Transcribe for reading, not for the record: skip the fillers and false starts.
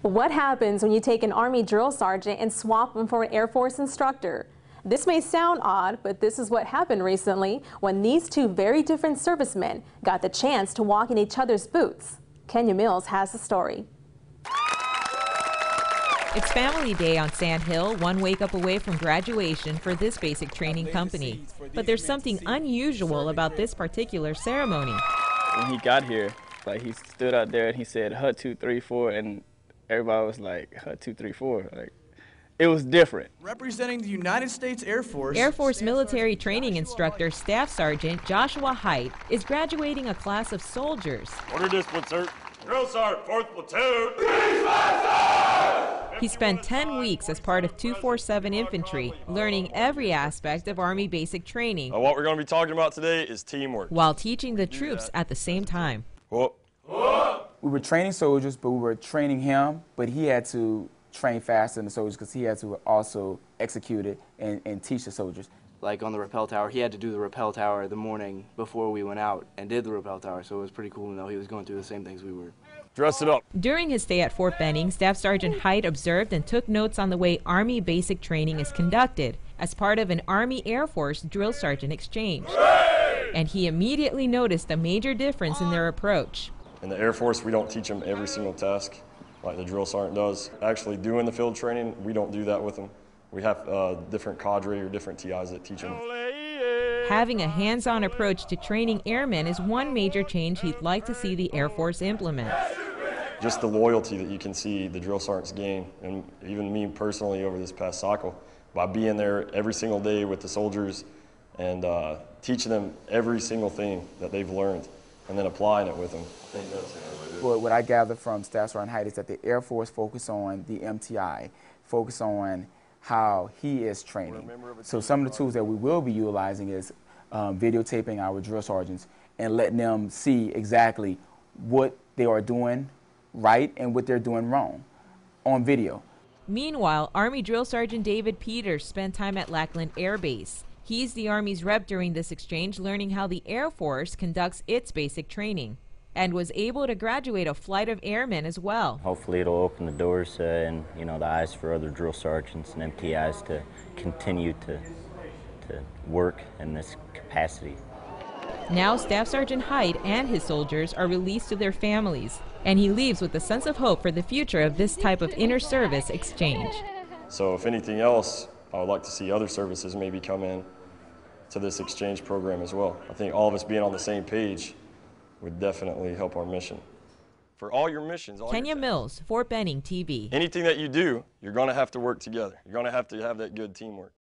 What happens when you take an Army drill sergeant and swap him for an Air Force instructor? This may sound odd, but this is what happened recently when these two very different servicemen got the chance to walk in each other's boots. Kenya Mills has the story. It's family day on Sand Hill, one wake up away from graduation for this basic training company. But there's something unusual about this particular ceremony. When he got here, he stood out there and he said, "Hut 2, 3, 4," and everybody was like, "Hut 2, 3, 4." It was different. Representing the United States Air Force. Air Force military training instructor Staff Sergeant Joshua Height is graduating a class of soldiers. Order discipline, sir. Drill Sergeant, 4th Platoon. He spent 10 weeks as part of 247 Infantry, learning every aspect of Army basic training. What we're going to be talking about today is teamwork. While teaching the troops at the same time. Whoa. We were training soldiers, but we were training him, but he had to train faster than the soldiers because he had to also execute it and teach the soldiers. Like on the rappel tower, he had to do the rappel tower the morning before we went out and did the rappel tower, so it was pretty cool to know he was going through the same things we were. Dress it up. During his stay at Fort Benning, Staff Sergeant Height observed and took notes on the way Army basic training is conducted as part of an Army Air Force drill sergeant exchange. And he immediately noticed a major difference in their approach. In the Air Force, we don't teach them every single task like the drill sergeant does. Actually doing the field training, we don't do that with them. We have different cadre or different TIs that teach them. Having a hands-on approach to training airmen is one major change he'd like to see the Air Force implement. Just the loyalty that you can see the drill sergeants gain, and even me personally over this past cycle, by being there every single day with the soldiers and teaching them every single thing that they've learned and then applying it with them. But what I gather from Staff Sergeant Height is that the Air Force focus on the MTI, focus on how he is training. So some of the tools that we will be utilizing is videotaping our drill sergeants and letting them see exactly what they are doing right and what they're doing wrong on video. Meanwhile, Army Drill Sergeant David Peters spent time at Lackland Air Base. He's the Army's rep during this exchange, learning how the Air Force conducts its basic training, and was able to graduate a flight of airmen as well. Hopefully it'll open the doors and the eyes for other drill sergeants and MTIs to continue to work in this capacity. Now Staff Sergeant Height and his soldiers are released to their families, and he leaves with a sense of hope for the future of this type of inter-service exchange. So if anything else, I would like to see other services maybe come in to this exchange program as well. I think all of us being on the same page would definitely help our mission. For all your missions, Kenya Mills, Fort Benning TV. Anything that you do, you're going to have to work together. You're going to have that good teamwork.